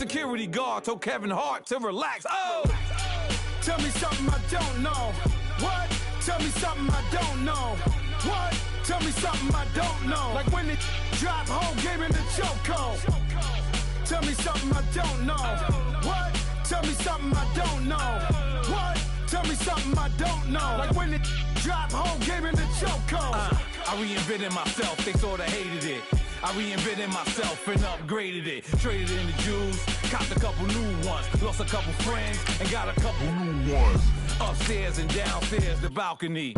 security guard told Kevin Hart to relax. Oh! Tell me something I don't know. What? Tell me something I don't know. What? Tell me something I don't know. Like when it drop whole game in the chokehold. Tell me something I don't know. What? Tell me something I don't know. What? Tell me something I don't know. Like when it drop whole game in the chokehold. I reinvented myself, they sorta hated it. I reinvented myself and upgraded it. Traded in the Jews, copped a couple new ones. Lost a couple friends and got a couple new ones. Upstairs and downstairs, the balcony.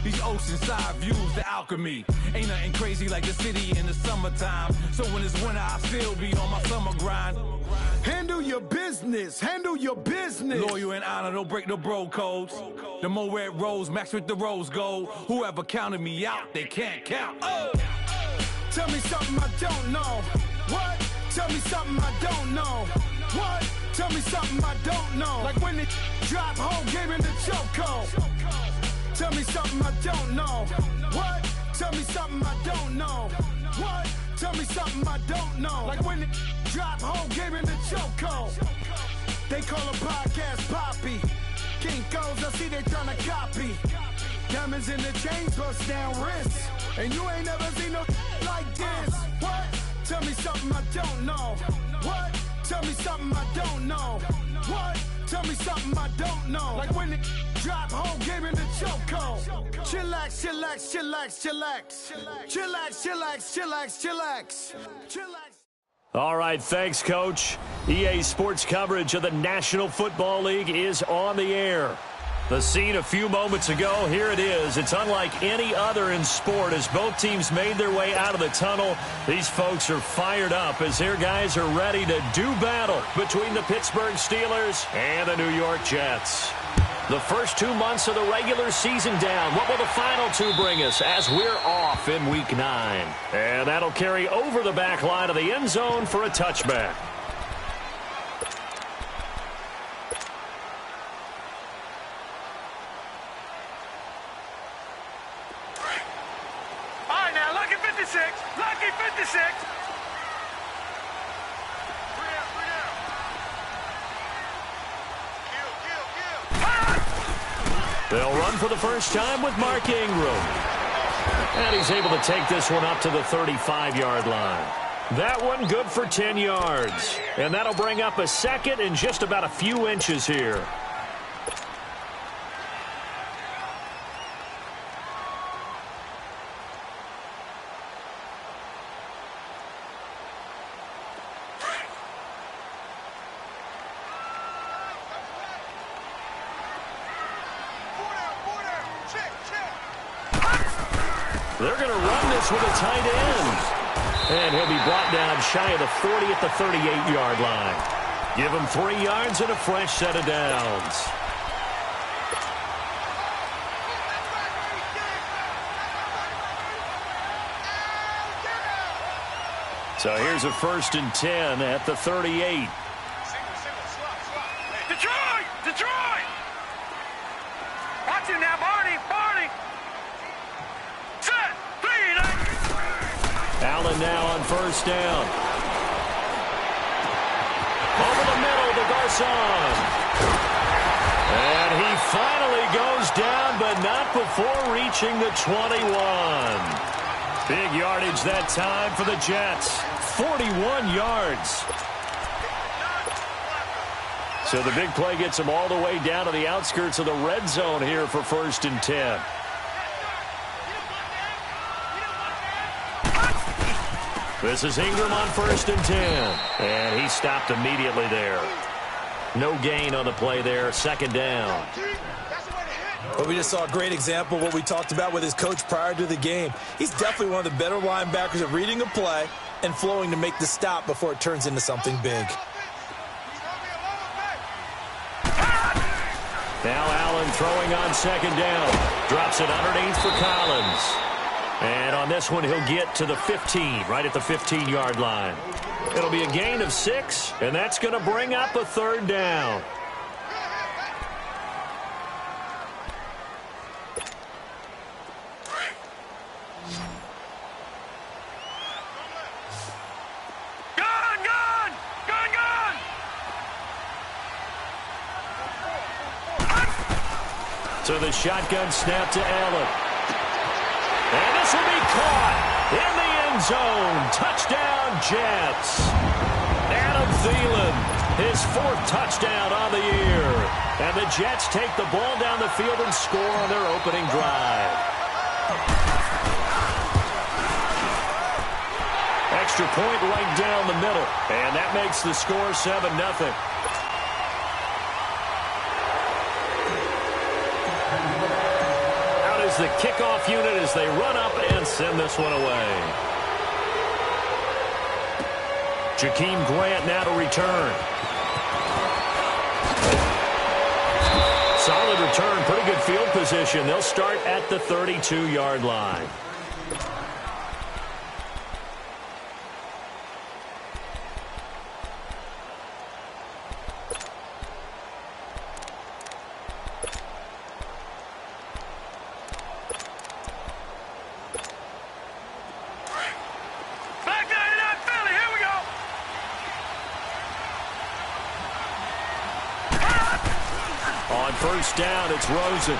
These oceanside views, the alchemy. Ain't nothing crazy like the city in the summertime. So when it's winter, I still be on my summer grind. Handle your business, handle your business. Loyal and honor, don't break the bro codes. The more red rose, match with the rose gold. Whoever counted me out, they can't count. Oh! Tell me something I don't know. What? Tell me something I don't know. What? Tell me something I don't know. Like when it drop whole game in the chokehold. Tell me something I don't know. What? Tell me something I don't know. What? Tell me something I don't know. Like when it drop whole game in the chokehold. They call a podcast Poppy. Kinkos, I see they tryna copy. Diamonds in the chains, bust down wrists. And you ain't never seen no like this. What? Tell me something I don't know. What? Tell me something I don't know. What? Tell me something I don't know. Like when it drop whole game in the chokehold. Chillax, chillax, chillax, chillax. Chillax, chillax, chillax, chillax. Chillax. All right, thanks, Coach. EA Sports coverage of the National Football League is on the air. The scene a few moments ago, here it is. It's unlike any other in sport as both teams made their way out of the tunnel. These folks are fired up as their guys are ready to do battle between the Pittsburgh Steelers and the New York Jets. The first 2 months of the regular season down. What will the final two bring us as we're off in Week 9? And that'll carry over the back line of the end zone for a touchback. Lucky 56. They'll run for the first time with Mark Ingram. And he's able to take this one up to the 35-yard line. That one good for 10 yards. And that'll bring up a second and just about a few inches here. They're going to run this with a tight end. And he'll be brought down shy of the 40 at the 38-yard line. Give him 3 yards and a fresh set of downs. So here's a 1st and 10 at the 38. Detroit! Detroit! Watch him now, Barney! Barney! Set! 3, 9. Allen now on 1st down. Over the middle to Garcon. And he finally goes down, but not before reaching the 21. Big yardage that time for the Jets. 41 yards. So the big play gets them all the way down to the outskirts of the red zone here for 1st and 10. This is Ingram on 1st and 10. And he stopped immediately there. No gain on the play there. 2nd down. But we just saw a great example of what we talked about with his coach prior to the game. He's definitely one of the better linebackers at reading a play and flowing to make the stop before it turns into something big. Now Allen throwing on 2nd down. Drops it underneath for Collins. And on this one, he'll get to the 15, right at the 15-yard line. It'll be a gain of 6, and that's going to bring up a 3rd down. So the shotgun snap to Allen. And this will be caught in the end zone. Touchdown, Jets. Adam Thielen, his 4th touchdown on the year. And the Jets take the ball down the field and score on their opening drive. Extra point right down the middle. And that makes the score 7-0. Out is the kickoff unit as they run up and send this one away. Jakeem Grant now to return. Solid return, pretty good field position. They'll start at the 32-yard line. First down, it's Rosen.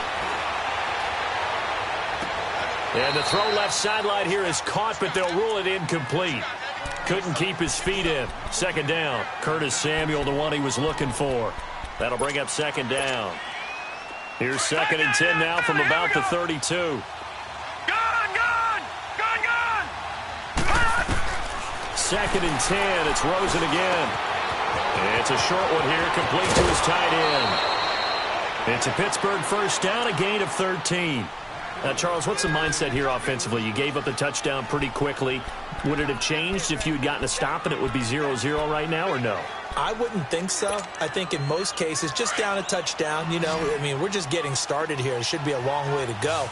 And the throw left sideline here is caught, but they'll rule it incomplete. Couldn't keep his feet in. Second down. Curtis Samuel, the one he was looking for. That'll bring up second down. Here's 2nd and 10 now from about the 32. Gone! 2nd and 10. It's Rosen again. It's a short one here, complete to his tight end. It's a Pittsburgh first down, a gain of 13. Now, Charles, what's the mindset here offensively? You gave up the touchdown pretty quickly. Would it have changed if you had gotten a stop and it would be 0-0 right now, or no? I wouldn't think so. I think in most cases, just down a touchdown, you know, I mean, we're just getting started here. It should be a long way to go.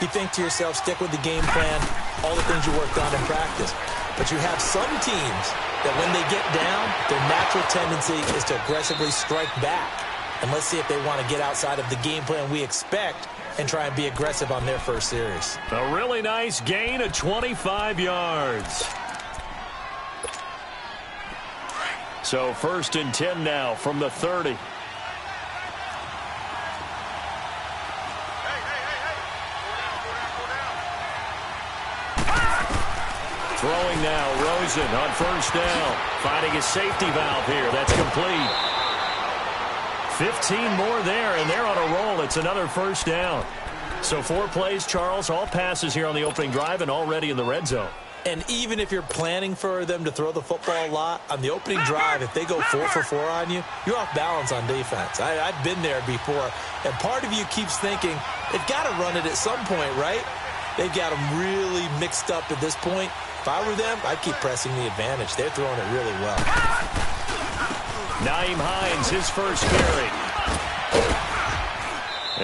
You think to yourself, stick with the game plan, all the things you worked on in practice. But you have some teams that when they get down, their natural tendency is to aggressively strike back. And let's see if they want to get outside of the game plan we expect and try and be aggressive on their first series. A really nice gain of 25 yards. So 1st and 10 now from the 30. Throwing now, Rosen on first down. Finding a safety valve here. That's complete. 15 more there, and they're on a roll. It's another first down. So 4 plays, Charles, all passes here on the opening drive and already in the red zone. And even if you're planning for them to throw the football a lot, on the opening drive, if they go 4 for 4 on you, you're off balance on defense. I've been there before. And part of you keeps thinking, they've got to run it at some point, right? They've got them really mixed up at this point. If I were them, I'd keep pressing the advantage. They're throwing it really well. Nyheim Hines, his first carry.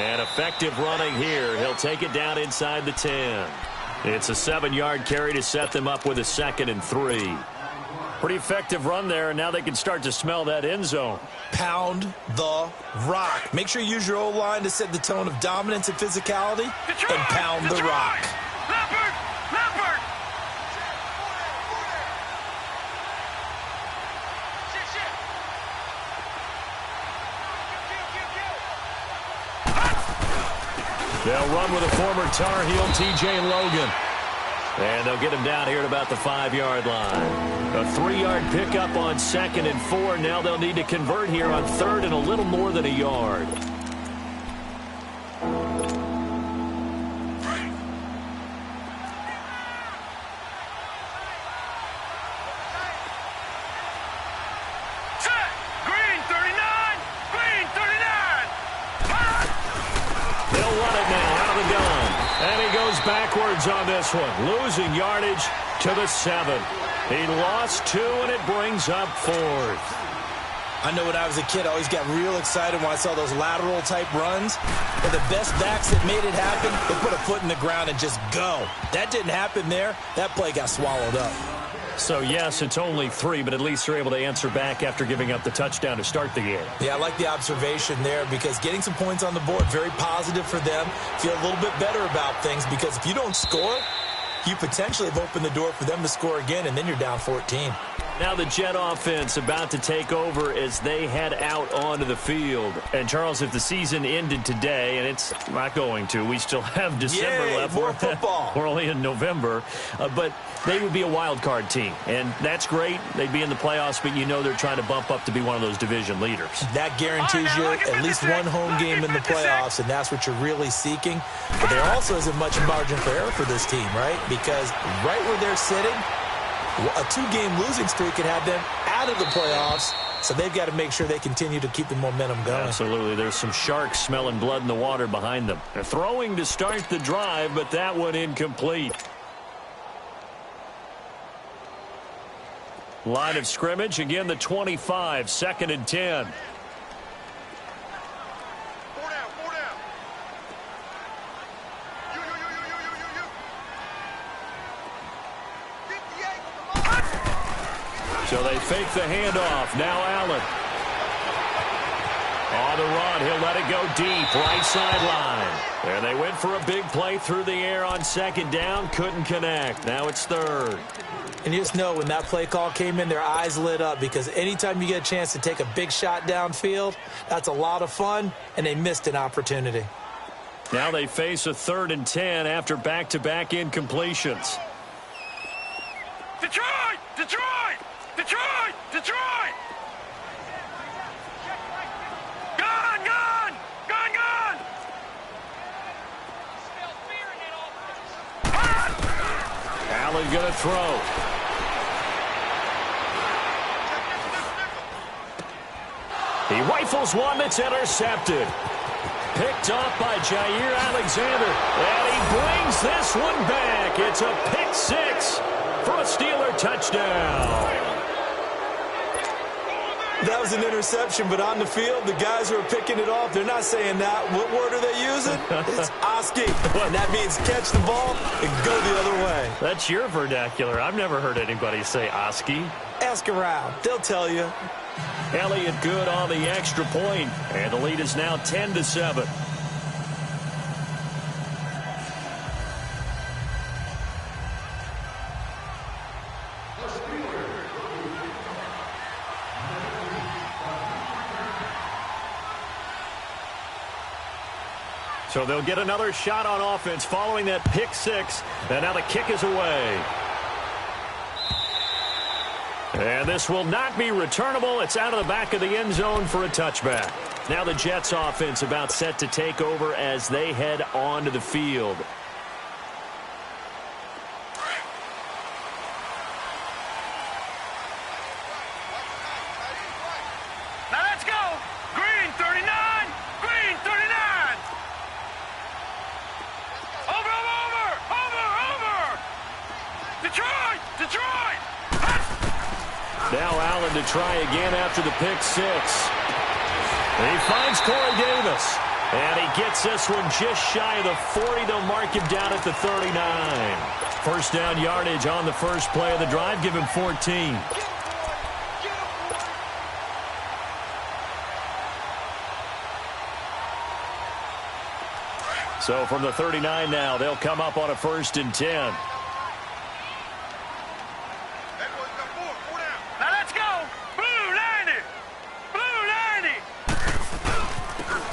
And effective running here. He'll take it down inside the 10. It's a 7-yard carry to set them up with a 2nd and 3. Pretty effective run there, and now they can start to smell that end zone. Pound the rock. Make sure you use your O-line to set the tone of dominance and physicality, and pound the rock. Leopard! They'll run with a former Tar Heel, T.J. Logan. And they'll get him down here at about the 5-yard line. A 3-yard pickup on 2nd and 4. Now they'll need to convert here on 3rd and a little more than a yard. Backwards on this one, losing yardage to the 7. He lost 2, and it brings up 4th. I know when I was a kid, I always got real excited when I saw those lateral-type runs. And the best backs that made it happen, they put a foot in the ground and just go. That didn't happen there. That play got swallowed up. So, yes, it's only 3, but at least they're able to answer back after giving up the touchdown to start the game. Yeah, I like the observation there because getting some points on the board, very positive for them. Feel a little bit better about things because if you don't score, you potentially have opened the door for them to score again, and then you're down 14. Now the Jet offense about to take over as they head out onto the field. And, Charles, if the season ended today, and it's not going to, we still have December left. More football. We're only in November. But they would be a wild card team. And that's great. They'd be in the playoffs, but you know they're trying to bump up to be one of those division leaders. That guarantees you at least one home game in the playoffs, and that's what you're really seeking. But there also isn't much margin for error for this team, right? Because right where they're sitting, a 2-game losing streak could have them out of the playoffs, so they've got to make sure they continue to keep the momentum going. Absolutely. There's some sharks smelling blood in the water behind them. They're throwing to start the drive, but that one incomplete. Line of scrimmage, again the 25, 2nd and 10. So they fake the handoff. Now Allen. On the run, he'll let it go deep, right sideline. There they went for a big play through the air on 2nd down. Couldn't connect. Now it's 3rd. And you just know when that play call came in, their eyes lit up, because anytime you get a chance to take a big shot downfield, that's a lot of fun, and they missed an opportunity. Now they face a 3rd and 10 after back-to-back incompletions. Detroit! Detroit! Detroit! Detroit! Gone! Gone! Gone! Gone! Allen gonna throw. He rifles one that's intercepted. Picked off by Jair Alexander. And he brings this one back. It's a pick 6 for a Steeler touchdown. That was an interception, but on the field, the guys who are picking it off, they're not saying that. What word are they using? It's Oski. And that means catch the ball and go the other way. That's your vernacular. I've never heard anybody say Oski. Ask around. They'll tell you. Elliott good on the extra point, and the lead is now 10-7. So they'll get another shot on offense following that pick 6, and now the kick is away. And this will not be returnable. It's out of the back of the end zone for a touchback. Now the Jets offense about set to take over as they head onto the field. Now let's go! Green 39! Green 39! Over, over, over, over! Detroit! Detroit! Now Allen to try again after the pick 6. He finds Corey Davis. And he gets this one just shy of the 40. They'll mark him down at the 39. First down yardage on the first play of the drive. Give him 14. So from the 39 now, they'll come up on a 1st and 10.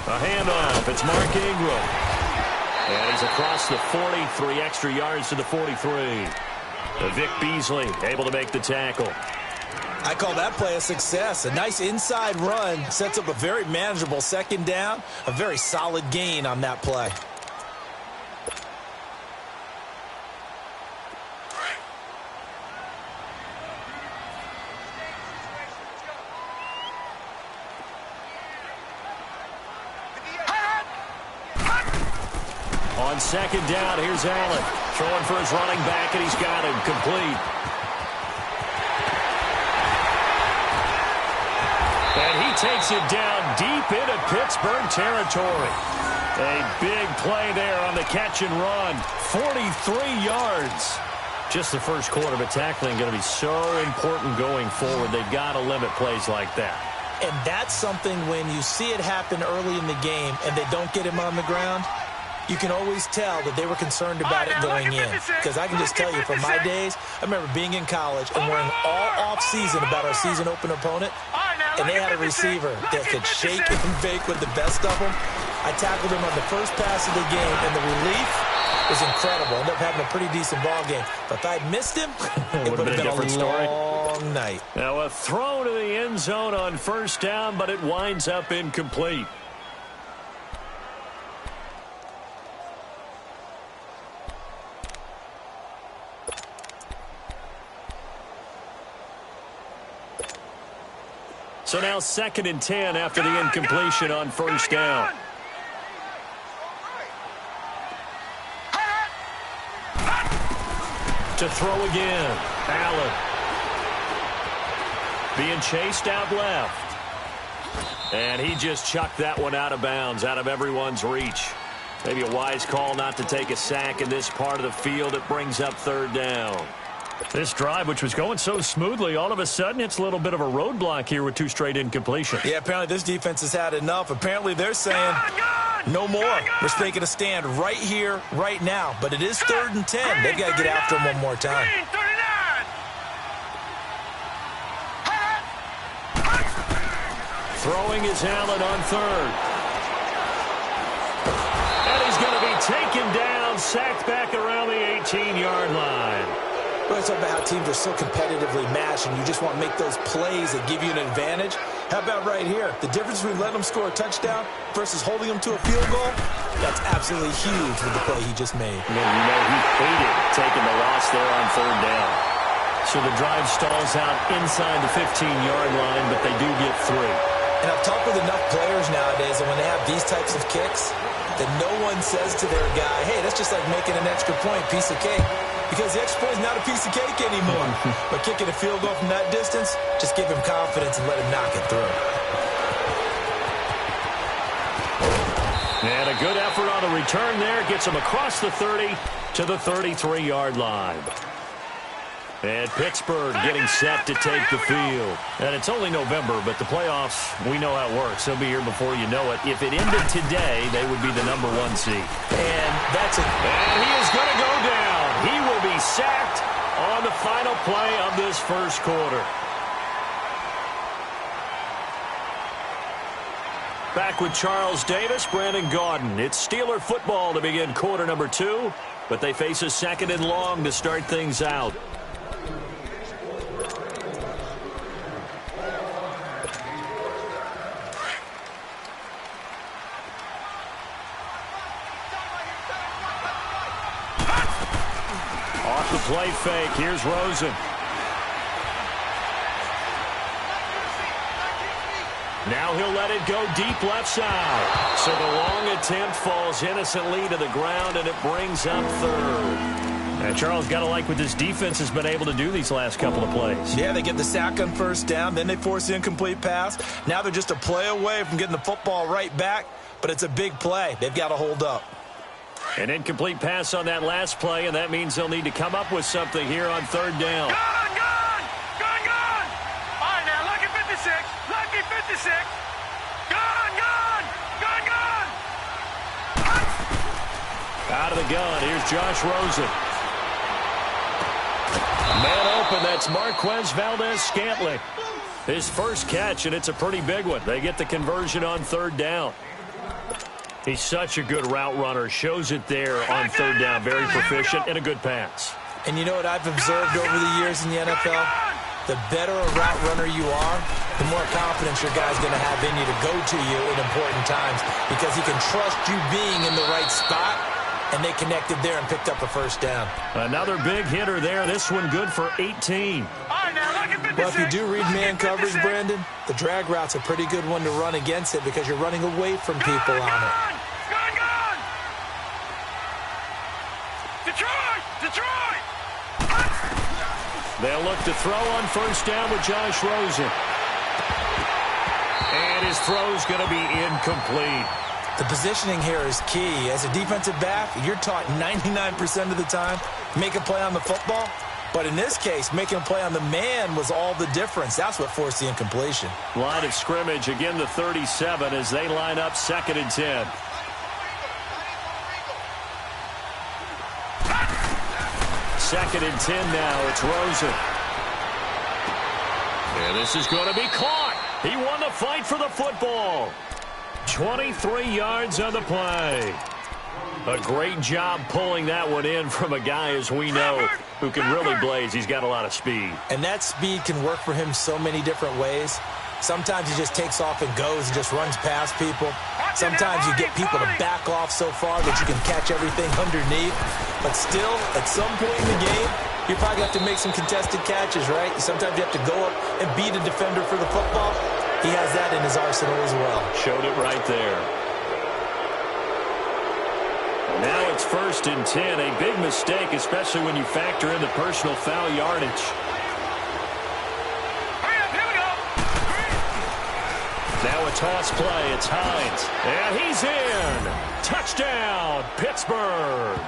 A handoff. It's Mark Ingram. And he's across the 40, 3 extra yards to the 43. Vic Beasley able to make the tackle. I call that play a success. A nice inside run sets up a very manageable 2nd down. A very solid gain on that play. On 2nd down, here's Allen. Throwing for his running back, and he's got him complete. And he takes it down deep into Pittsburgh territory. A big play there on the catch and run. 43 yards. Just the first quarter, but tackling going to be so important going forward. They've got to limit plays like that. And that's something when you see it happen early in the game and they don't get him on the ground, you can always tell that they were concerned about it going in. Because I can just tell you from my days, I remember being in college and worrying all off-season about our season-open opponent, and they had a receiver that could shake and bake with the best of them. I tackled him on the first pass of the game, and the relief was incredible. Ended up having a pretty decent ball game. But if I'd missed him, it would have been a different story. Long night. Now a throw to the end zone on first down, but it winds up incomplete. So now 2nd and 10 after the incompletion on first down. To throw again. Allen. Being chased out left. And he just chucked that one out of bounds, out of everyone's reach. Maybe a wise call not to take a sack in this part of the field. It brings up 3rd down. This drive, which was going so smoothly, all of a sudden it's a little bit of a roadblock here with 2 straight incompletions. Yeah, apparently this defense has had enough. Apparently they're saying no more. We're taking a stand right here, right now. But it is 3rd and 10. They've got to get after him one more time. Throwing is Allen on 3rd. And he's going to be taken down, sacked back around the 18-yard line. We're talking about how teams are so competitively matched, and you just want to make those plays that give you an advantage. How about right here? The difference between letting them score a touchdown versus holding them to a field goal, that's absolutely huge with the play he just made. And you know he hated taking the loss there on 3rd down. So the drive stalls out inside the 15-yard line, but they do get 3. And I've talked with enough players nowadays, and when they have these types of kicks, that no one says to their guy, hey, that's just like making an extra point, piece of cake. Because the extra point is not a piece of cake anymore. But kicking a field goal from that distance, just give him confidence and let him knock it through. And a good effort on the return there. Gets him across the 30 to the 33-yard line. And Pittsburgh getting set to take the field. And it's only November, but the playoffs, we know how it works. They'll be here before you know it. If it ended today, they would be the number 1 seed. And that's it. And he is going to go down. He will be sacked on the final play of this first quarter. Back with Charles Davis, Brandon Gaudin. It's Steeler football to begin quarter number 2, but they face a 2nd and long to start things out. Off the play fake, here's Rosen. Now he'll let it go deep left side. So the long attempt falls innocently to the ground, and it brings up 3rd. And Charles, got to like what this defense has been able to do these last couple of plays. Yeah, they get the sack on first down, then they force the incomplete pass. Now they're just a play away from getting the football right back, but it's a big play. They've got to hold up. An incomplete pass on that last play, and that means they'll need to come up with something here on 3rd down. Gone! All right, now, lucky 56. Lucky 56. Gone! Out of the gun, here's Josh Rosen. Man open, that's Marquez Valdez-Scantling. His first catch, and it's a pretty big one. They get the conversion on 3rd down. He's such a good route runner. Shows it there on 3rd down. Very proficient and a good pass. And you know what I've observed over the years in the NFL? The better a route runner you are, the more confidence your guy's going to have in you to go to you in important times because he can trust you being in the right spot, and they connected there and picked up a first down. Another big hitter there. This one good for 18. Well, if you do read man coverage, Brandon, the drag route's a pretty good one to run against it because you're running away from people on it. Gone! Detroit! They'll look to throw on first down with Josh Rosen. And his throw's going to be incomplete. The positioning here is key. As a defensive back, you're taught 99% of the time, make a play on the football. But in this case, making a play on the man was all the difference. That's what forced the incompletion. Line of scrimmage, again the 37 as they line up 2nd and 10. 2nd and 10 now. It's Rosen. And this is going to be caught. He won the fight for the football. 23 yards on the play. A great job pulling that one in from a guy, as we know, who can really blaze. He's got a lot of speed. And that speed can work for him so many different ways. Sometimes he just takes off and goes and just runs past people. Sometimes you get people to back off so far that you can catch everything underneath. But still, at some point in the game, you probably have to make some contested catches, right? Sometimes you have to go up and beat a defender for the football. He has that in his arsenal as well. Showed it right there. Now it's 1st and 10. A big mistake, especially when you factor in the personal foul yardage. Now a toss play. It's Hines. And he's in. Touchdown, Pittsburgh.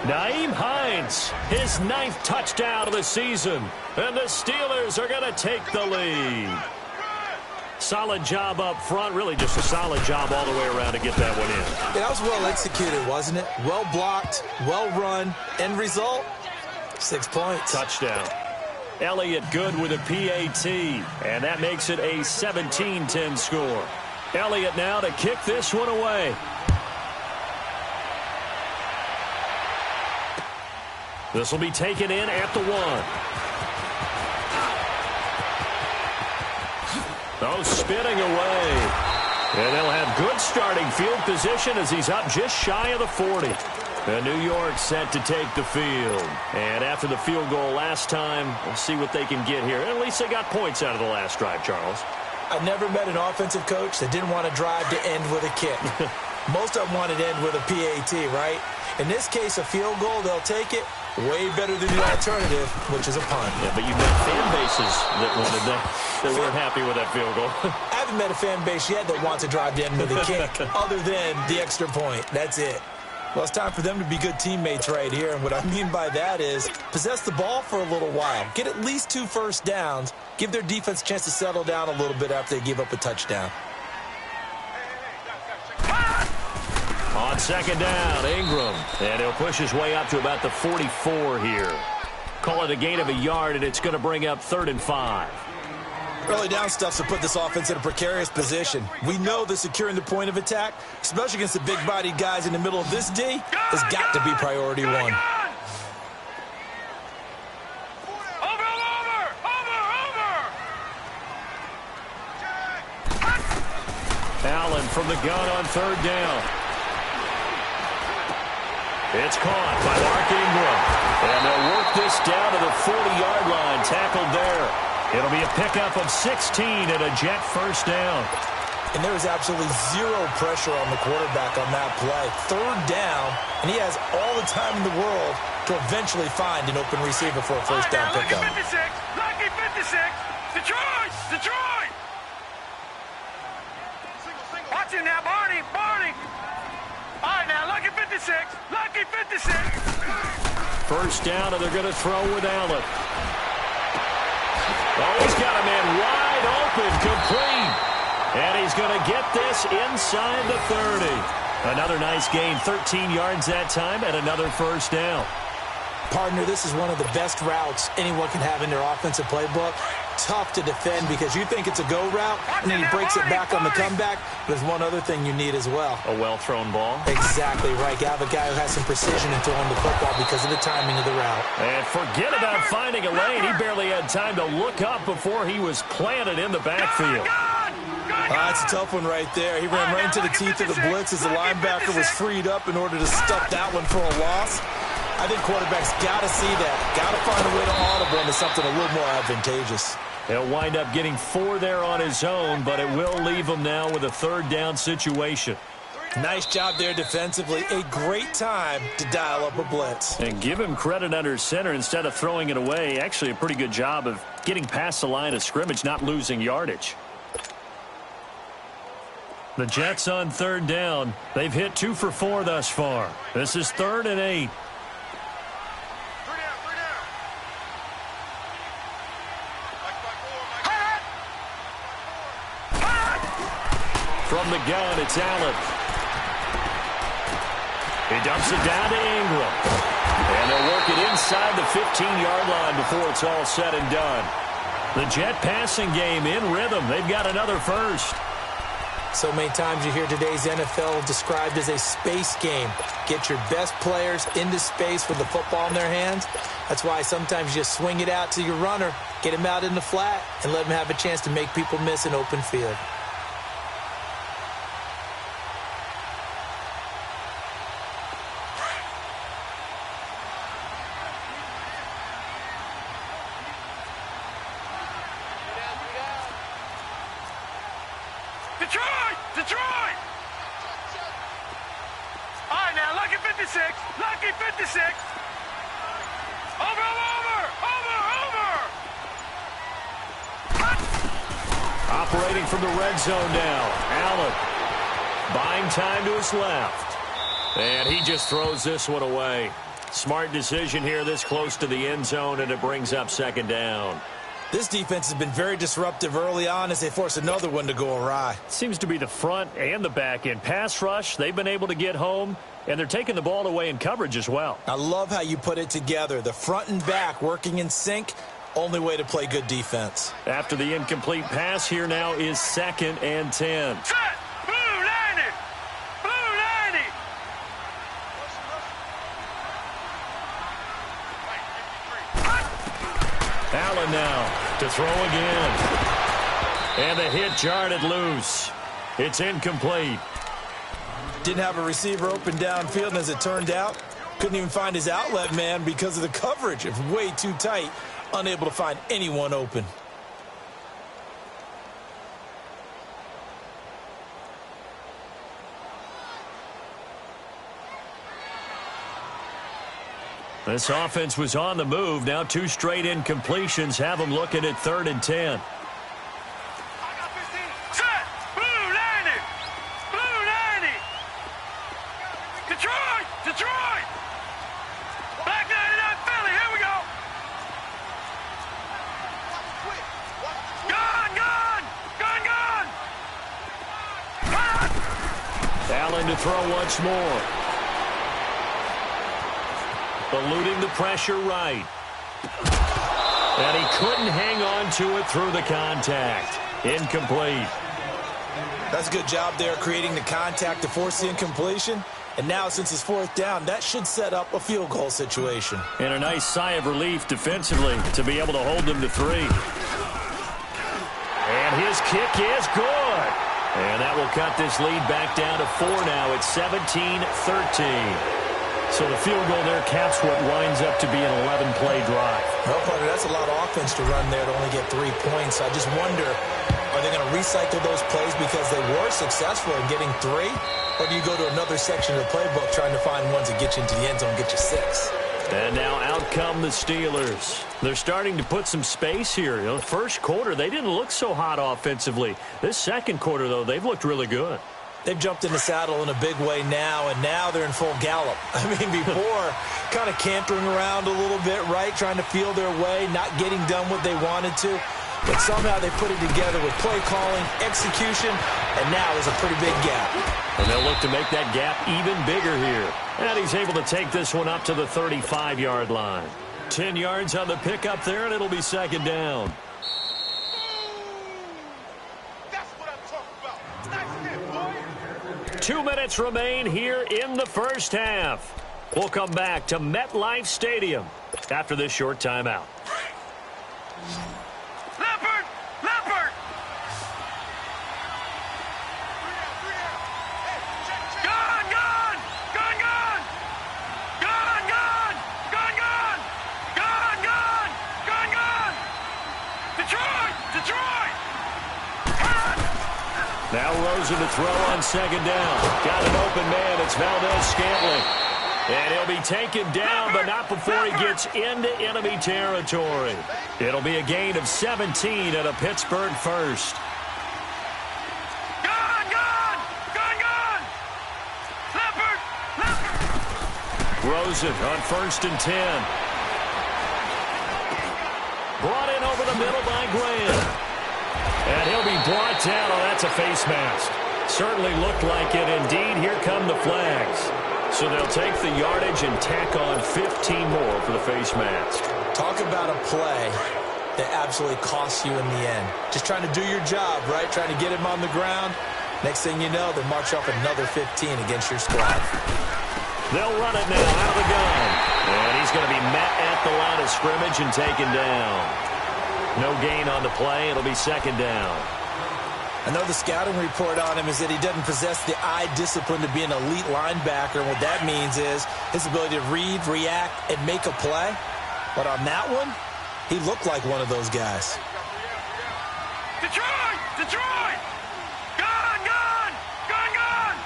Nyheim Hines, his 9th touchdown of the season. And the Steelers are going to take the lead. Solid job up front. Really just a solid job all the way around to get that one in. Yeah, that was well executed, wasn't it? Well blocked, well run. End result, 6 points. Touchdown. Elliott good with a PAT. And that makes it a 17-10 score. Elliott now to kick this one away. This will be taken in at the 1. Oh, spinning away. And they'll have good starting field position as he's up just shy of the 40. And New York set to take the field. And after the field goal last time, we'll see what they can get here. At least they got points out of the last drive, Charles. I never met an offensive coach that didn't want to drive to end with a kick. Most of them wanted to end with a PAT, right? In this case, a field goal, they'll take it. Way better than the alternative, which is a punt. Yeah, but you met fan bases that wanted that. They weren't happy with that field goal. I haven't met a fan base yet that wants to drive to end with a kick other than the extra point. That's it. Well, it's time for them to be good teammates right here. And what I mean by that is possess the ball for a little while. Get at least 2 first downs. Give their defense a chance to settle down a little bit after they give up a touchdown. On 2nd down, Ingram. And he'll push his way up to about the 44 here. Call it a gain of a yard, and it's going to bring up 3rd and 5. Early down stuff's to put this offense in a precarious position. We know that securing the point of attack, especially against the big-bodied guys in the middle of this D, has got to be priority 1. Allen from the gun on 3rd down. It's caught by Mark Ingram. And they'll work this down to the 40-yard line. Tackled there. It'll be a pickup of 16 and a Jet first down. And there was absolutely zero pressure on the quarterback on that play. 3rd down, and he has all the time in the world to eventually find an open receiver for a first down pickup. Lucky 56! Lucky 56! Detroit! Detroit! Watch it now, Barney! Barney! All right, now, Lucky 56! Lucky 56! First down, and they're going to throw with Allen. Oh, he's got a man wide open, complete. And he's going to get this inside the 30. Another nice gain, 13 yards that time, and another first down. Partner, this is one of the best routes anyone can have in their offensive playbook. Tough to defend because you think it's a go route, and then he breaks it back on the comeback. There's one other thing you need as well. A well-thrown ball. Exactly right. You have a guy who has some precision in throwing the football because of the timing of the route. And forget about finding a lane. He barely had time to look up before he was planted in the backfield. That's a tough one right there. He ran right into the teeth of the blitz as the linebacker was freed up in order to stuff that one for a loss. I think quarterbacks got to see that. Got to find a way to audible into something a little more advantageous. He'll wind up getting 4 there on his own, but it will leave him now with a 3rd down situation. Nice job there defensively. A great time to dial up a blitz. And give him credit under center instead of throwing it away. Actually a pretty good job of getting past the line of scrimmage, not losing yardage. The Jets on 3rd down. They've hit 2 for 4 thus far. This is 3rd and 8. From the gun, it's Allen. He dumps it down to Ingram. And they'll work it inside the 15-yard line before it's all said and done. The Jet passing game in rhythm. They've got another first. So many times you hear today's NFL described as a space game. Get your best players into space with the football in their hands. That's why sometimes you just swing it out to your runner, get him out in the flat, and let him have a chance to make people miss an open field. Detroit! All right, now, lucky 56. Lucky 56. Over. Operating from the red zone now. Allen buying time to his left. And he just throws this one away. Smart decision here this close to the end zone, and it brings up second down. This defense has been very disruptive early on as they force another one to go awry. Seems to be the front and the back end. Pass rush, they've been able to get home, and they're taking the ball away in coverage as well. I love how you put it together. The front and back working in sync, only way to play good defense. After the incomplete pass, here now is 2nd and 10. Set! Blue 90! Blue 90! Allen now to throw again. And the hit jarred it loose. It's incomplete. Didn't have a receiver open downfield, and as it turned out, couldn't even find his outlet man because of the coverage. It was way too tight, unable to find anyone open. This offense was on the move. Now 2 straight incompletions have them looking at 3rd and 10. Set! Blue 90! Blue 90! Detroit! Black 99 Philly, here we go! Gun! Allen to throw once more. Eluding the pressure right. And he couldn't hang on to it through the contact. Incomplete. That's a good job there creating the contact to force the incompletion. And now, since it's 4th down, that should set up a field goal situation. And a nice sigh of relief defensively to be able to hold them to 3. And his kick is good. And that will cut this lead back down to 4 now at 17-13. So the field goal there caps what winds up to be an 11-play drive. Well, partner, that's a lot of offense to run there to only get 3 points. I just wonder, are they going to recycle those plays because they were successful in getting 3? Or do you go to another section of the playbook trying to find ones that get you into the end zone and get you 6? And now out come the Steelers. They're starting to put some space here. The first quarter, they didn't look so hot offensively. This second quarter, though, they've looked really good. They've jumped in the saddle in a big way now, and now they're in full gallop. I mean, before, kind of cantering around a little bit, right, trying to feel their way, not getting done what they wanted to. But somehow they put it together with play calling, execution, and now there's a pretty big gap. And they'll look to make that gap even bigger here. And he's able to take this one up to the 35-yard line. 10 yards on the pickup there, and it'll be 2nd down. That's what I'm talking about. Nice hit, boy. 2 minutes remain here in the first half. We'll come back to MetLife Stadium after this short timeout. Leopard! Detroit! Now Rosen to throw on 2nd down. Got an open man. It's Valdez-Scantling. And he'll be taken down, but not before he gets into enemy territory. It'll be a gain of 17 at a Pittsburgh first. Gun! Leopard! Rosen on 1st and 10. Brought in over the middle by Graham. And he'll be brought down. Oh, that's a face mask. Certainly looked like it. Indeed, here come the flags. So they'll take the yardage and tack on 15 more for the face mask. Talk about a play that absolutely costs you in the end. Just trying to do your job, right? Trying to get him on the ground. Next thing you know, they march off another 15 against your squad. They'll run it now out of the gun. And he's going to be met at the line of scrimmage and taken down. No gain on the play. It'll be second down. I know the scouting report on him is that he doesn't possess the eye discipline to be an elite linebacker. And what that means is his ability to read, react, and make a play. But on that one, he looked like one of those guys. Detroit! Detroit! Gun! Gun! Gun! Gun!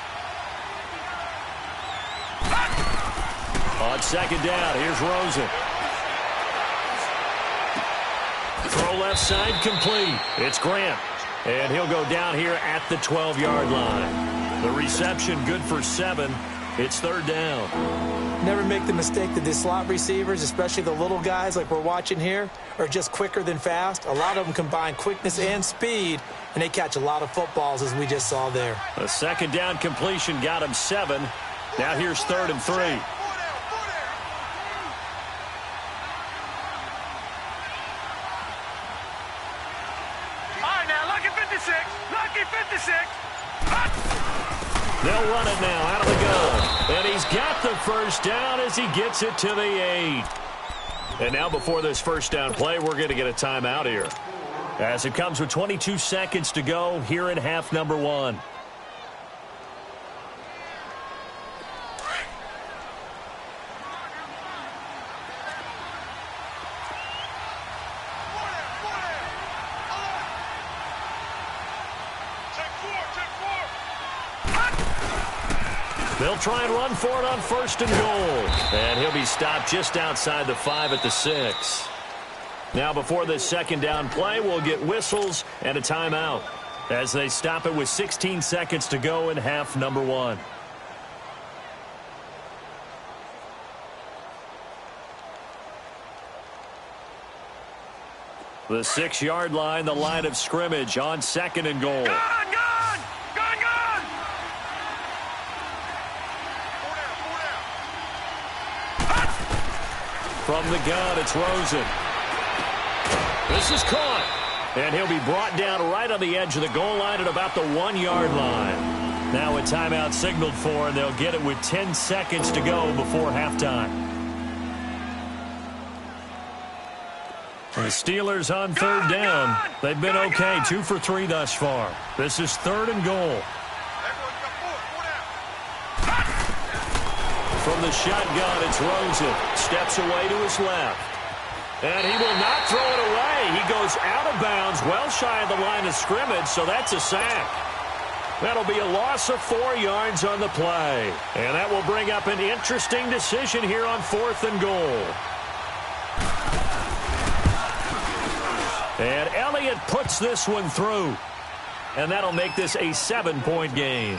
On second down, here's Rosen. Throw left side complete. It's Grant. And he'll go down here at the 12-yard line. The reception good for 7. It's third down. Never make the mistake that the slot receivers, especially the little guys like we're watching here, are just quicker than fast. A lot of them combine quickness and speed, and they catch a lot of footballs, as we just saw there. A second down completion got him 7. Now here's 3rd and 3. Lucky 56. They'll run it now out of the gun. And he's got the first down as he gets it to the 8. And now before this first down play, we're going to get a timeout here. As it comes with 22 seconds to go here in half number 1. They'll try and run for it on 1st and goal. And he'll be stopped just outside the 5 at the 6. Now before this second down play, we'll get whistles and a timeout as they stop it with 16 seconds to go in half number 1. The 6-yard line, the line of scrimmage on 2nd and goal. From the gun, it's Rosen. This is caught. And he'll be brought down right on the edge of the goal line at about the 1-yard line. Now a timeout signaled for, and they'll get it with 10 seconds to go before halftime. The Steelers on 3rd down. They've been okay, 2 for 3 thus far. This is 3rd and goal. From the shotgun, it's Rosen. Steps away to his left. And he will not throw it away. He goes out of bounds, well shy of the line of scrimmage, so that's a sack. That'll be a loss of 4 yards on the play. And that will bring up an interesting decision here on 4th and goal. And Elliott puts this one through. And that'll make this a 7-point game.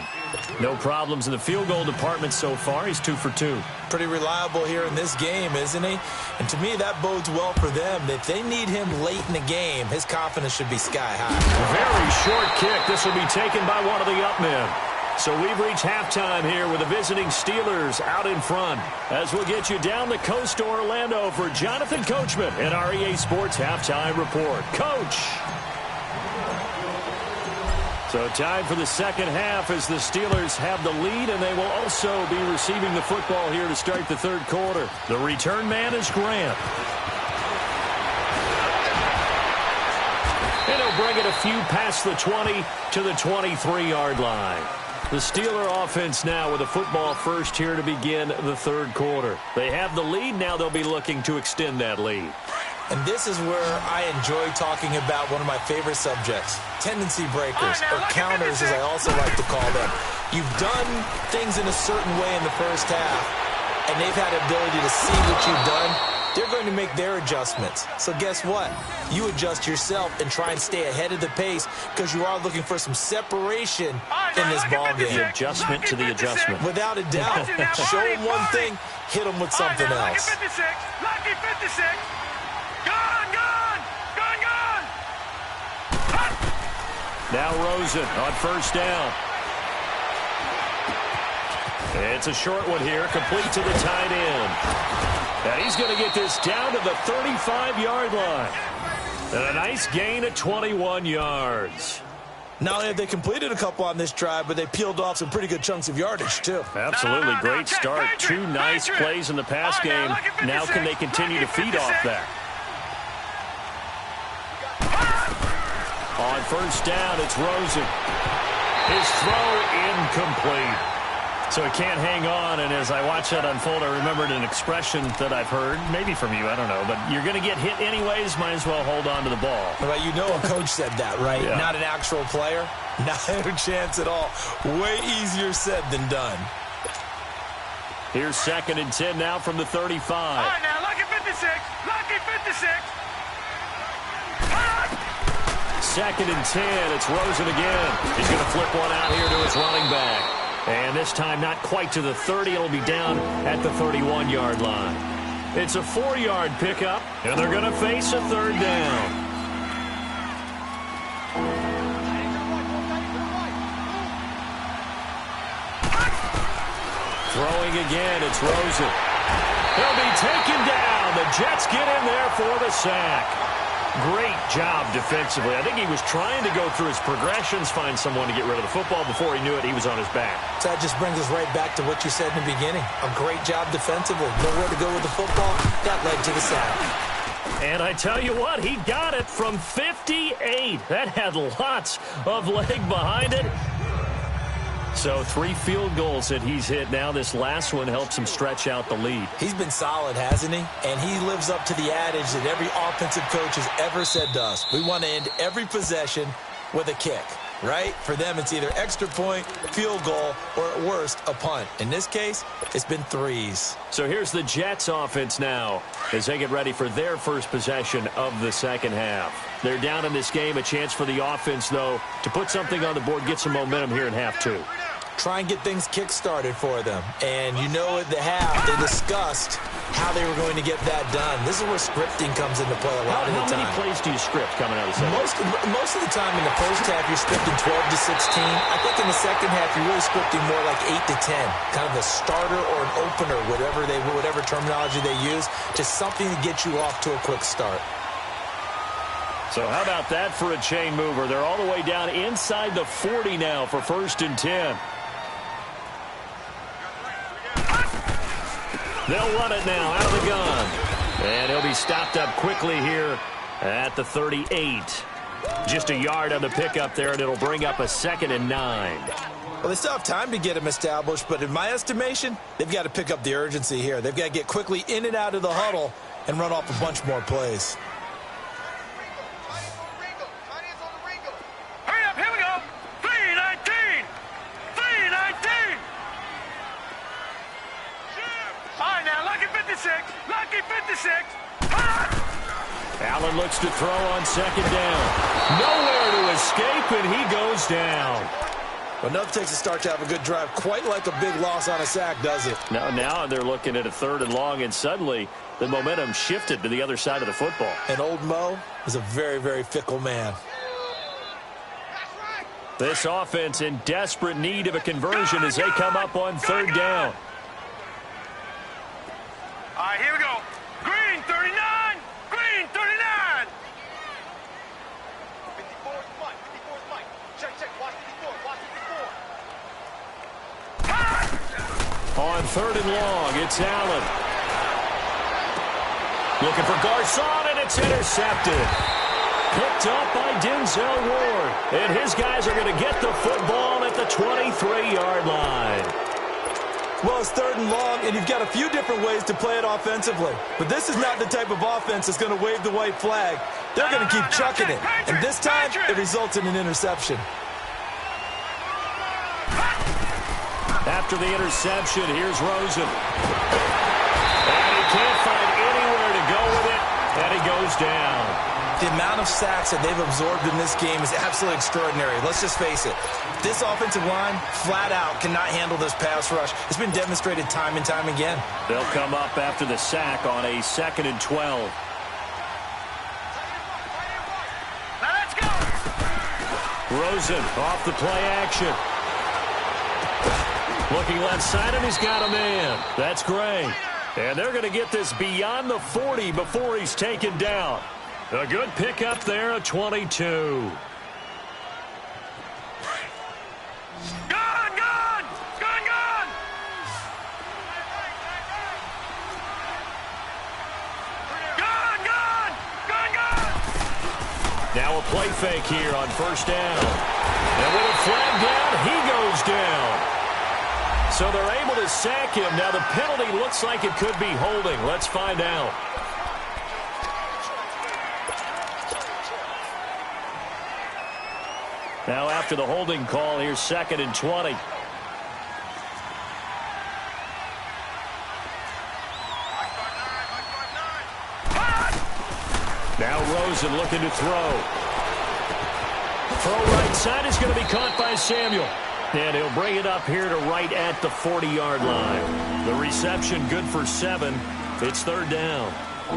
No problems in the field goal department so far. He's 2 for 2. Pretty reliable here in this game, isn't he? And to me, that bodes well for them. If they need him late in the game, his confidence should be sky high. Very short kick. This will be taken by one of the up men. So we've reached halftime here with the visiting Steelers out in front. As we'll get you down the coast to Orlando for Jonathan Coachman and our EA Sports Halftime Report. Coach! So time for the second half as the Steelers have the lead, and they will also be receiving the football here to start the third quarter. The return man is Grant. And he'll bring it a few past the 20 to the 23-yard line. The Steeler offense now with a football first here to begin the third quarter. They have the lead. Now they'll be looking to extend that lead. And this is where I enjoy talking about one of my favorite subjects, tendency breakers, or counters as I also like to call them. You've done things in a certain way in the first half, and they've had the ability to see what you've done. They're going to make their adjustments. So guess what? You adjust yourself and try and stay ahead of the pace because you are looking for some separation in this ballgame. The adjustment to the adjustment. Without a doubt. Show them one thing, hit them with something else. Lucky 56. Gun! Now Rosen on first down. It's a short one here, complete to the tight end. And he's going to get this down to the 35-yard line. And a nice gain of 21 yards. Not only have they completed a couple on this drive, but they peeled off some pretty good chunks of yardage, too. Absolutely. Great start. Two nice plays in the pass game. Now can they continue to feed off that? On first down, it's Rosen. His throw incomplete. So he can't hang on, and as I watch that unfold, I remembered an expression that I've heard, maybe from you, I don't know, but you're going to get hit anyways, might as well hold on to the ball. Well, you know a coach said that, right? Yeah. Not an actual player. Not a chance at all. Way easier said than done. Here's 2nd and 10 now from the 35. All right, now, lucky 56. Lucky 56. 2nd and 10. It's Rosen again. He's going to flip one out here to his running back. And this time not quite to the 30. It'll be down at the 31-yard line. It's a 4-yard pickup, and they're going to face a 3rd down. Throwing again, it's Rosen. He'll be taken down. The Jets get in there for the sack. Great job defensively. I think he was trying to go through his progressions, find someone to get rid of the football. Before he knew it, he was on his back. So that just brings us right back to what you said in the beginning. A great job defensively. Nowhere to go with the football. That led to the sack. And I tell you what, he got it from 58. That had lots of leg behind it. So 3 field goals that he's hit now. This last one helps him stretch out the lead. He's been solid, hasn't he? And he lives up to the adage that every offensive coach has ever said to us. We want to end every possession with a kick, right? For them, it's either extra point, field goal, or at worst, a punt. In this case, it's been 3s. So here's the Jets offense now as they get ready for their first possession of the second half. They're down in this game. A chance for the offense, though, to put something on the board, get some momentum here in half 2. Try and get things kick-started for them. And you know at the half, they discussed how they were going to get that done. This is where scripting comes into play a lot of the time. How many plays do you script coming out of the second? Most of the time in the first half, you're scripting 12 to 16. I think in the second half, you're really scripting more like 8 to 10. Kind of a starter or an opener, whatever terminology they use. Just something to get you off to a quick start. So how about that for a chain mover? They're all the way down inside the 40 now for 1st and 10. They'll run it now out of the gun. And he'll be stopped up quickly here at the 38. Just a yard on the pickup there, and it'll bring up a 2nd and 9. Well, they still have time to get him established, but in my estimation, they've got to pick up the urgency here. They've got to get quickly in and out of the huddle and run off a bunch more plays. Hurry up, here we go. 3:19. 3:19. All right, now, lucky 56. Lucky 56. Allen looks to throw on 2nd down. Nowhere to escape, and he goes down. Well, enough takes a start to have a good drive. Quite like a big loss on a sack, does it? Now they're looking at a 3rd and long, and suddenly the momentum shifted to the other side of the football. And old Mo is a very, very fickle man. This offense in desperate need of a conversion as they come up on 3rd down. All right, here we go. Green 39. Green 39. 54 is Mike. 54 is Mike. Check. Watch 54. Watch 54. On 3rd and long, it's Allen. Looking for Garcon, and it's intercepted. Picked up by Denzel Ward. And his guys are going to get the football at the 23-yard line. Well, it's 3rd and long, and you've got a few different ways to play it offensively. But this is not the type of offense that's going to wave the white flag. They're going to keep chucking it. And this time, it results in an interception. After the interception, here's Rosen. And he can't find anywhere to go with it, and he goes down. The amount of sacks that they've absorbed in this game is absolutely extraordinary. Let's just face it. This offensive line, flat out, cannot handle this pass rush. It's been demonstrated time and time again. They'll come up after the sack on a 2nd and 12. Now let's go. Rosen off the play action. Looking left side, and he's got a man. That's great. And they're going to get this beyond the 40 before he's taken down. A good pickup there, a 22. Now a play fake here on first down. And with a flag down, he goes down. So they're able to sack him. Now the penalty looks like it could be holding. Let's find out. Now after the holding call, here's 2nd and 20. Now Rosen looking to throw. Throw right side is going to be caught by Samuel. And he'll bring it up here to right at the 40-yard line. The reception good for 7. It's 3rd down.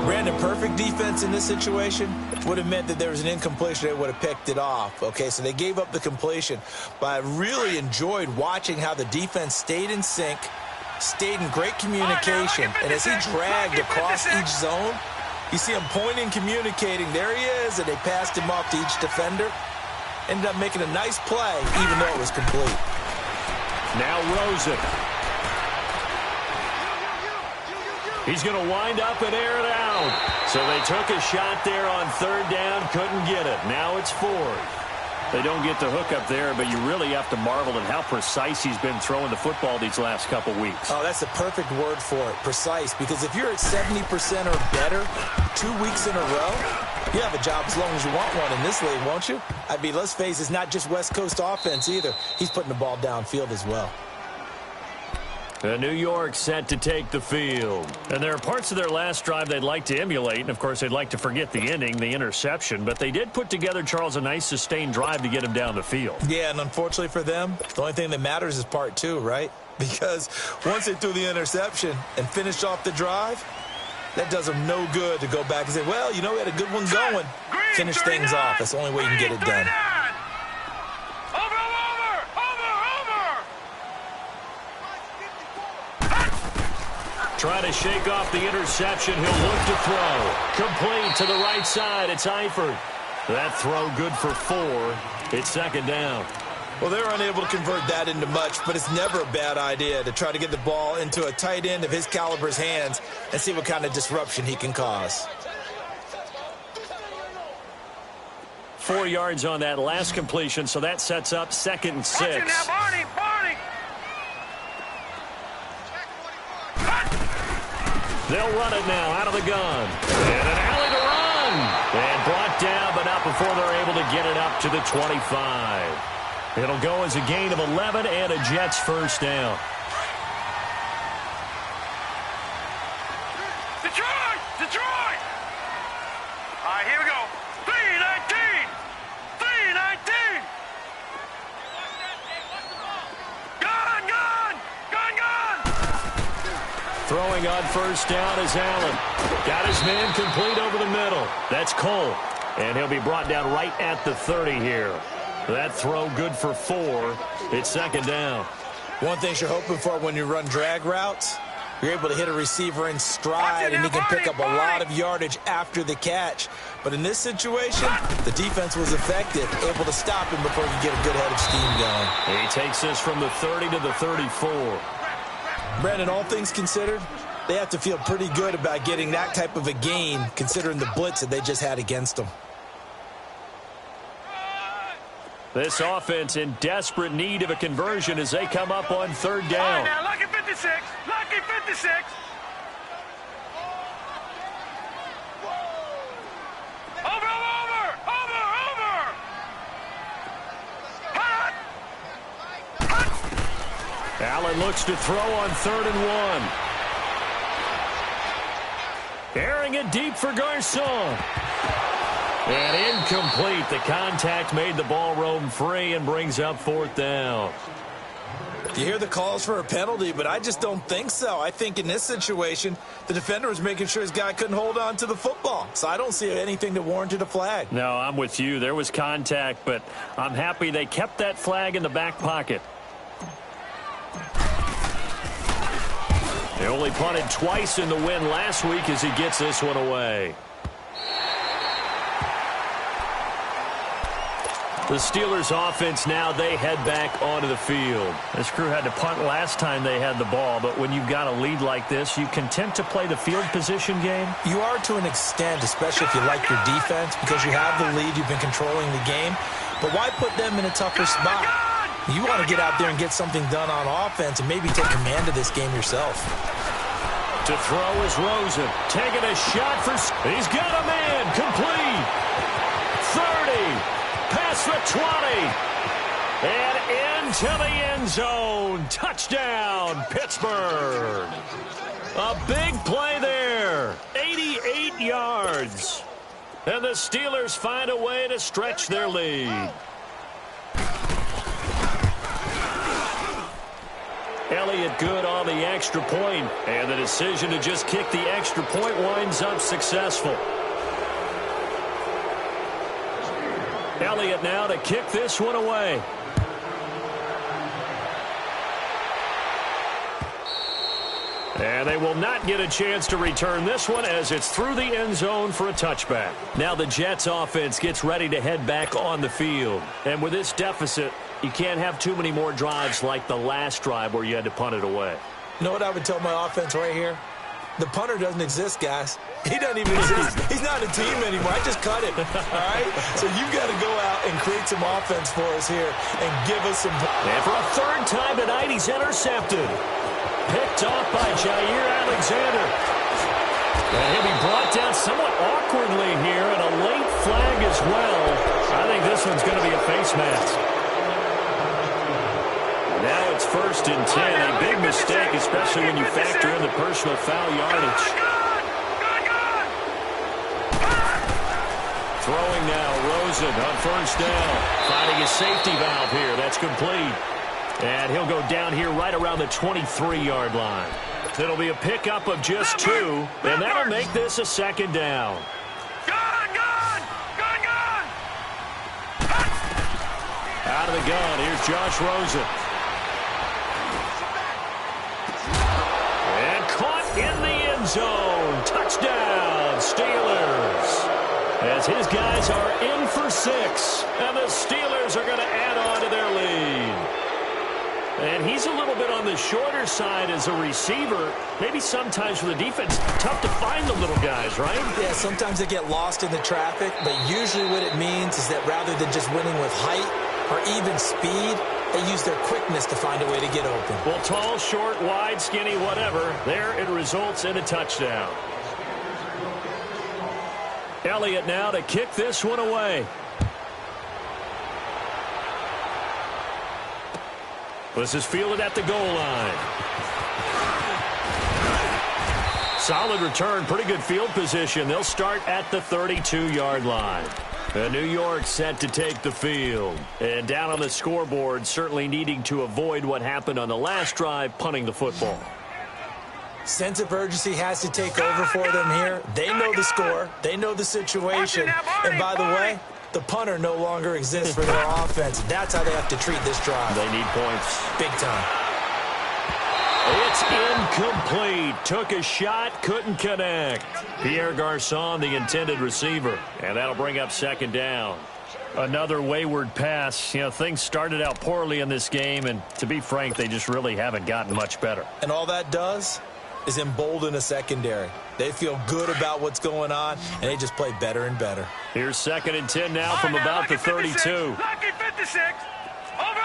Brandon, perfect defense in this situation would have meant that there was an incompletion. They would have picked it off. Okay, so they gave up the completion. But I really enjoyed watching how the defense stayed in sync, stayed in great communication. And as he dragged across each zone, you see him pointing, communicating. There he is, and they passed him off to each defender. Ended up making a nice play, even though it was complete. Now Rosen. He's going to wind up and air it out. So they took a shot there on 3rd down, couldn't get it. Now it's 4th. They don't get the hook up there, but you really have to marvel at how precise he's been throwing the football these last couple weeks. Oh, that's the perfect word for it, precise. Because if you're at 70% or better 2 weeks in a row, you have a job as long as you want one in this league, won't you? I mean, let's face it, it's not just West Coast offense either. He's putting the ball downfield as well. New York set to take the field. And there are parts of their last drive they'd like to emulate. And, of course, they'd like to forget the ending, the interception. But they did put together, Charles, a nice sustained drive to get him down the field. Yeah, and unfortunately for them, the only thing that matters is part 2, right? Because once they threw the interception and finished off the drive, that does them no good to go back and say, well, you know, we had a good one going. Finish things off. That's the only way you can get it done. Trying to shake off the interception. He'll look to throw. Complete to the right side. It's Eifert. That throw good for 4. It's 2nd down. Well, they were unable to convert that into much, but it's never a bad idea to try to get the ball into a tight end of his caliber's hands and see what kind of disruption he can cause. 4 yards on that last completion, so that sets up 2nd and 6. Watch it now, Barney. They'll run it now out of the gun. And an alley to run. And brought down, but not before they're able to get it up to the 25. It'll go as a gain of 11 and a Jets first down. Detroit! Detroit! All right, here we go. 3-19! 3-19! Gun! Throwing on first down is Allen. Got his man complete over the middle. That's Cole. And he'll be brought down right at the 30 here. That throw good for 4. It's 2nd down. One thing you're hoping for when you run drag routes, you're able to hit a receiver in stride, and he can pick up a lot of yardage after the catch. But in this situation, the defense was effective, able to stop him before he could get a good head of steam going. He takes this from the 30 to the 34. Brandon, all things considered, they have to feel pretty good about getting that type of a gain, considering the blitz that they just had against them. This offense in desperate need of a conversion as they come up on 3rd down. All right, now, lucky 56. Lucky 56. Over. Hot. Allen looks to throw on 3rd and 1. Airing it deep for Garcon. And incomplete. The contact made the ball roam free and brings up 4th down. You hear the calls for a penalty, but I just don't think so. I think in this situation, the defender was making sure his guy couldn't hold on to the football. So I don't see anything that warranted a flag. No, I'm with you. There was contact, but I'm happy they kept that flag in the back pocket. They only punted twice in the win last week as he gets this one away. The Steelers offense now, they head back onto the field. This crew had to punt last time they had the ball, but when you've got a lead like this, you content to play the field position game? You are to an extent, especially if you like your defense, because you have the lead, you've been controlling the game. But why put them in a tougher spot? You want to get out there and get something done on offense and maybe take command of this game yourself. To throw is Rosen. Taking a shot for... He's got a man. Complete. 30. Past the 20. And into the end zone. Touchdown, Pittsburgh. A big play there. 88 yards. And the Steelers find a way to stretch their lead. Elliott good on the extra point, and the decision to just kick the extra point winds up successful. Elliott now to kick this one away. And they will not get a chance to return this one as it's through the end zone for a touchback. Now the Jets offense gets ready to head back on the field. And with this deficit, you can't have too many more drives like the last drive where you had to punt it away. You know what I would tell my offense right here? The punter doesn't exist, guys. He doesn't even exist. He's not a team anymore. I just cut him, all right? So you've got to go out and create some offense for us here and give us some... And for a third time tonight, he's intercepted. Picked off by Jair Alexander. And he'll be brought down somewhat awkwardly here, and a late flag as well. I think this one's going to be a face mask. Now it's 1st and 10. A big mistake, especially when you factor in the personal foul yardage. Throwing now, Rosen on 1st down. Finding a safety valve here. That's complete. And he'll go down here right around the 23-yard line. It'll be a pickup of just 2, and that'll make this a 2nd down. Out of the gun, here's Josh Rosen. And caught in the end zone. Touchdown, Steelers. As his guys are in for 6, and the Steelers are going to add on to their lead. And he's a little bit on the shorter side as a receiver. Maybe sometimes for the defense, tough to find the little guys, right? Yeah, sometimes they get lost in the traffic, but usually what it means is that rather than just winning with height or even speed, they use their quickness to find a way to get open. Well, tall, short, wide, skinny, whatever, there it results in a touchdown. Elliott now to kick this one away. This is fielded at the goal line. Solid return, pretty good field position. They'll start at the 32-yard line. And New York set to take the field. And down on the scoreboard, certainly needing to avoid what happened on the last drive, punting the football. Sense of urgency has to take over for them here. They know the score. They know the situation. And by the way, the punter no longer exists for their offense. That's how they have to treat this drive. They need points. Big time. It's incomplete. Took a shot, couldn't connect. Pierre Garçon, the intended receiver. And that'll bring up 2nd down. Another wayward pass. You know, things started out poorly in this game, and to be frank, they just really haven't gotten much better. And all that does is embolden a secondary. They feel good about what's going on, and they just play better and better. Here's 2nd and 10 now from about the 32. Lucky 56. Over.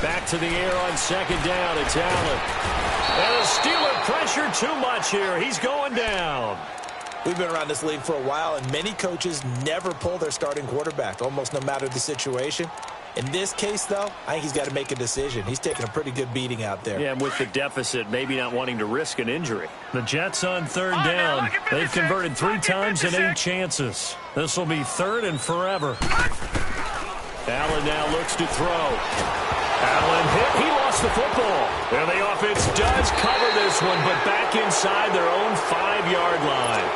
Back to the air on 2nd down. It's Allen. And the Steeler pressure too much here. He's going down. We've been around this league for a while, and many coaches never pull their starting quarterback, almost no matter the situation. In this case, though, I think he's got to make a decision. He's taking a pretty good beating out there. Yeah, and with the deficit, maybe not wanting to risk an injury. The Jets on 3rd down. They've converted 3 times in 8 chances. This will be 3rd and forever. Allen now looks to throw. Allen hit. He lost the football. And the offense does cover this one, but back inside their own 5-yard line.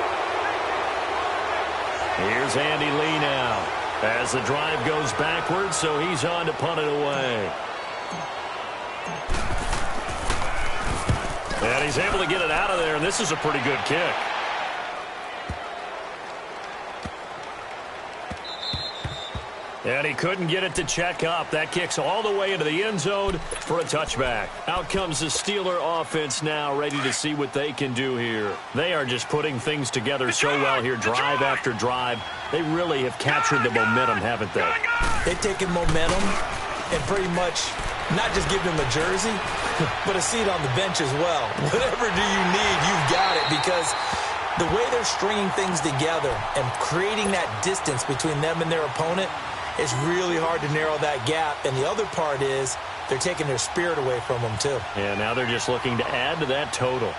Here's Andy Lee now. As the drive goes backwards, so he's on to punt it away. And he's able to get it out of there, and this is a pretty good kick. And he couldn't get it to check up. That kicks all the way into the end zone for a touchback. Out comes the Steeler offense now, ready to see what they can do here. They are just putting things together so well here, drive after drive. They really have captured the momentum, haven't they? They've taken momentum and pretty much not just give them a jersey, but a seat on the bench as well. Whatever do you need, you've got it, because the way they're stringing things together and creating that distance between them and their opponent, it's really hard to narrow that gap. And the other part is they're taking their spirit away from them, too. Yeah, now they're just looking to add to that total.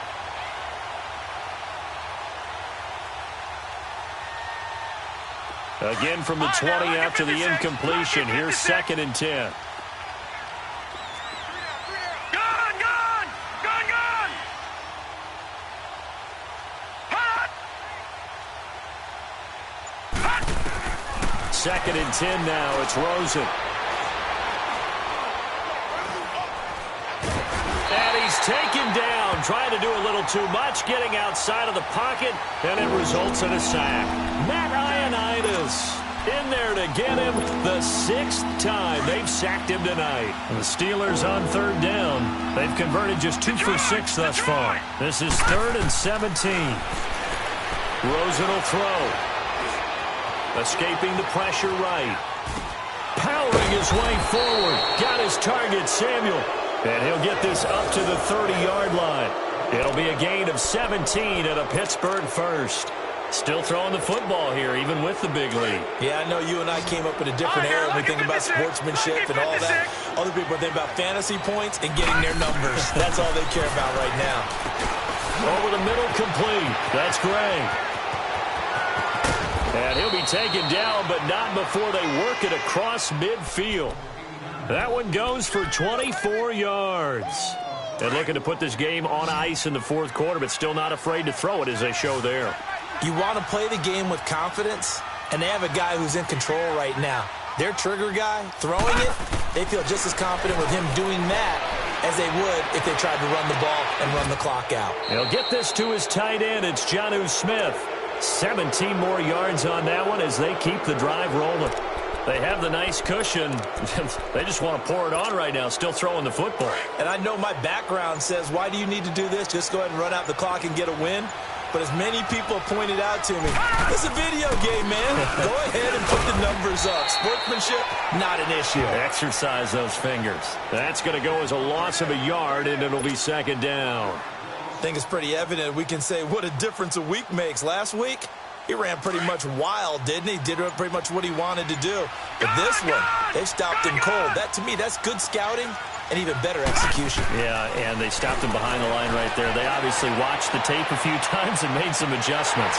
Again from the 20 after the incompletion. Here's 2nd and 10. Second and 10 now. It's Rosen. And he's taken down, trying to do a little too much, getting outside of the pocket, and it results in a sack. Matt Ioannidis in there to get him the 6th time they've sacked him tonight. And the Steelers on 3rd down. They've converted just 2 for 6 thus far. This is 3rd and 17. Rosen will throw. Escaping the pressure right. Powering his way forward. Got his target, Samuel. And he'll get this up to the 30-yard line. It'll be a gain of 17 at a Pittsburgh first. Still throwing the football here, even with the big lead. Yeah, I know you and I came up in a different era. We think about sportsmanship and all that. Other people think about fantasy points and getting their numbers. That's all they care about right now. Over the middle, complete. That's Gray. And he'll be taken down, but not before they work it across midfield. That one goes for 24 yards. And looking to put this game on ice in the 4th quarter, but still not afraid to throw it as they show there. You want to play the game with confidence, and they have a guy who's in control right now. Their trigger guy, throwing it, they feel just as confident with him doing that as they would if they tried to run the ball and run the clock out. He'll get this to his tight end. It's Jonnu Smith. 17 more yards on that one as they keep the drive rolling. They have the nice cushion. They just want to pour it on right now, still throwing the football. And I know my background says, why do you need to do this? Just go ahead and run out the clock and get a win. But as many people pointed out to me, it's a video game, man. Go ahead and put the numbers up. Sportsmanship, not an issue. Exercise those fingers. That's going to go as a loss of a yard, and it'll be 2nd down. I think it's pretty evident. We can say what a difference a week makes. Last week, he ran pretty much wild, didn't he? Did pretty much what he wanted to do. But this one, they stopped him cold. That, to me, that's good scouting and even better execution. Yeah, and they stopped him behind the line right there. They obviously watched the tape a few times and made some adjustments.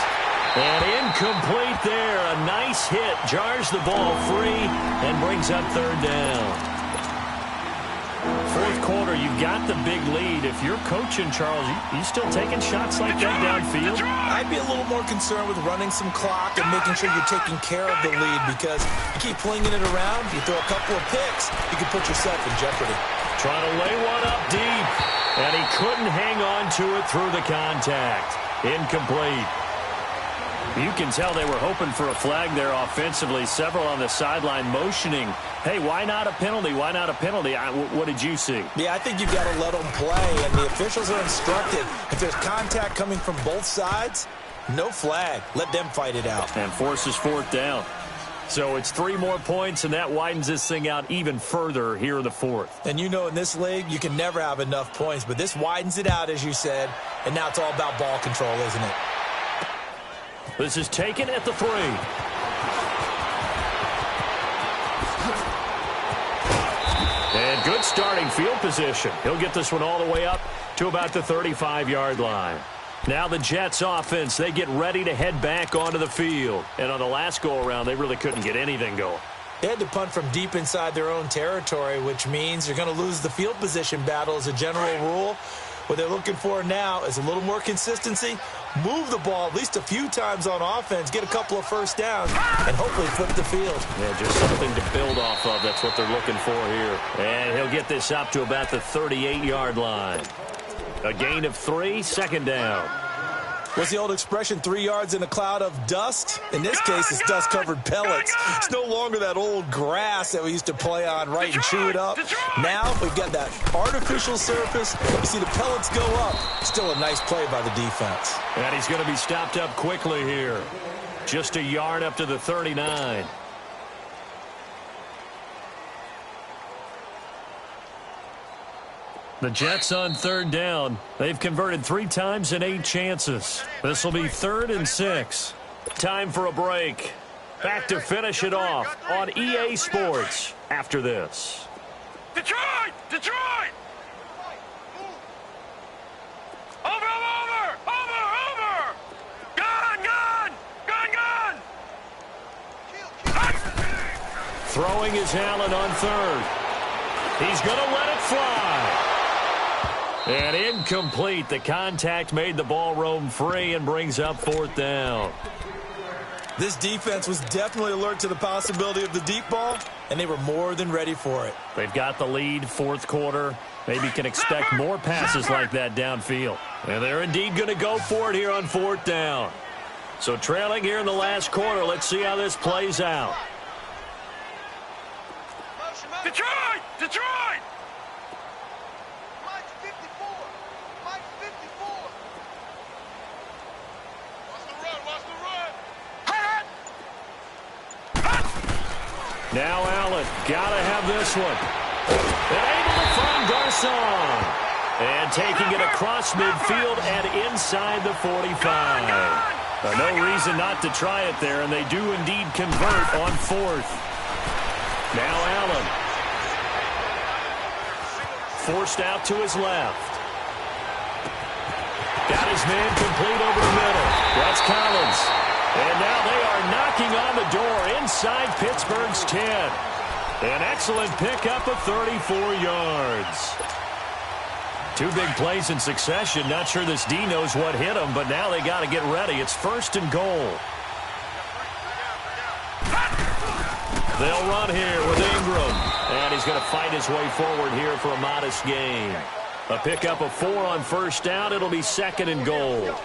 And incomplete there. A nice hit. Jars the ball free and brings up 3rd down. 4th quarter, you've got the big lead. If you're coaching, Charles, you still taking shots like that downfield? I'd be a little more concerned with running some clock and making sure you're taking care of the lead, because you keep flinging it around, you throw a couple of picks, you can put yourself in jeopardy. Trying to lay one up deep, and he couldn't hang on to it through the contact. Incomplete. You can tell they were hoping for a flag there offensively. Several on the sideline motioning, hey, why not a penalty? Why not a penalty? What did you see? Yeah, I think you've got to let them play, and the officials are instructed. If there's contact coming from both sides, no flag. Let them fight it out. And forces 4th down. So it's 3 more points, and that widens this thing out even further here in the 4th. And you know, in this league, you can never have enough points, but this widens it out, as you said, and now it's all about ball control, isn't it? This is taken at the 3. And good starting field position. He'll get this one all the way up to about the 35-yard line. Now the Jets offense, they get ready to head back onto the field. And on the last go-around, they really couldn't get anything going. They had to punt from deep inside their own territory, which means you're going to lose the field position battle as a general rule. What they're looking for now is a little more consistency, move the ball at least a few times on offense, get a couple of first downs, and hopefully flip the field. Yeah, just something to build off of. That's what they're looking for here. And he'll get this up to about the 38-yard line. A gain of 3, second down. What's the old expression, 3 yards in a cloud of dust? In this case, it's dust-covered pellets. It's no longer that old grass that we used to play on, right, and chew it up. Now we've got that artificial surface. You see the pellets go up. Still a nice play by the defense. And he's going to be stopped up quickly here. Just a yard up to the 39. The Jets on third down. They've converted 3 times in 8 chances. This will be 3rd and 6. Time for a break. Back to finish it off on EA Sports after this. Detroit! Detroit! Over! Gun! Throwing is Allen on 3rd. He's going to let it fly. And incomplete. The contact made the ball roam free and brings up 4th down. This defense was definitely alert to the possibility of the deep ball, and they were more than ready for it. They've got the lead, 4th quarter. Maybe can expect more passes like that downfield. And they're indeed going to go for it here on 4th down. So trailing here in the last quarter. Let's see how this plays out. Detroit! Detroit! Now Allen, gotta have this one. They're able to find Garcon. And taking it across midfield and inside the 45. No reason not to try it there, and they do indeed convert on 4th. Now Allen. Forced out to his left. Got his man complete over the middle. That's Collins. And now they are knocking on the door inside Pittsburgh's 10. An excellent pickup of 34 yards. 2 big plays in succession. Not sure this D knows what hit him, but now they got to get ready. It's 1st and goal. They'll run here with Ingram. And he's going to fight his way forward here for a modest gain. A pickup of 4 on 1st down. It'll be 2nd and goal.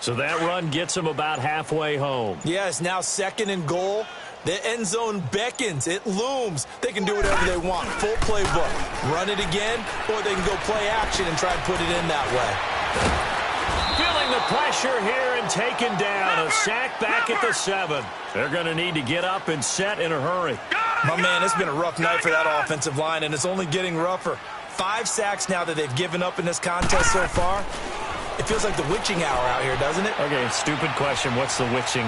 So that run gets him about halfway home. Yes, now 2nd and goal. The end zone beckons. It looms. They can do whatever they want. Full playbook. Run it again, or they can go play action and try and put it in that way. Feeling the pressure here and taken down. A sack back at the 7. They're going to need to get up and set in a hurry. My man, it's been a rough night for that offensive line, and it's only getting rougher. 5 sacks now that they've given up in this contest so far. It feels like the witching hour out here, doesn't it? Okay, stupid question. What's the witching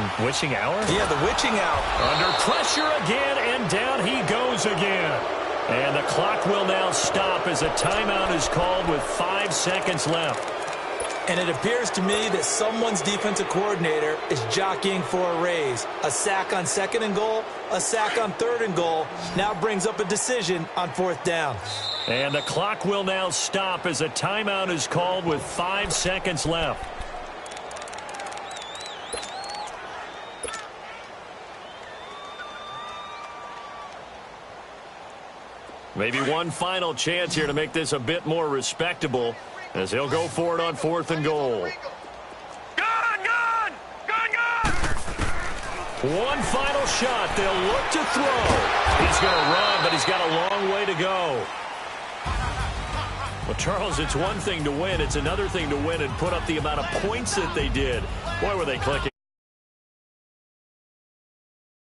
hour? Yeah, the witching hour. Under pressure again, and down he goes again. And the clock will now stop as a timeout is called with 5 seconds left. And it appears to me that someone's defensive coordinator is jockeying for a raise. A sack on 2nd and goal, a sack on 3rd and goal, now brings up a decision on 4th down. And the clock will now stop as a timeout is called with 5 seconds left. Maybe one final chance here to make this a bit more respectable as he'll go for it on 4th and goal. Gun! One final shot. They'll look to throw. He's going to run, but he's got a long way to go. Well, Charles, it's one thing to win. It's another thing to win and put up the amount of points that they did. Boy, were they clicking.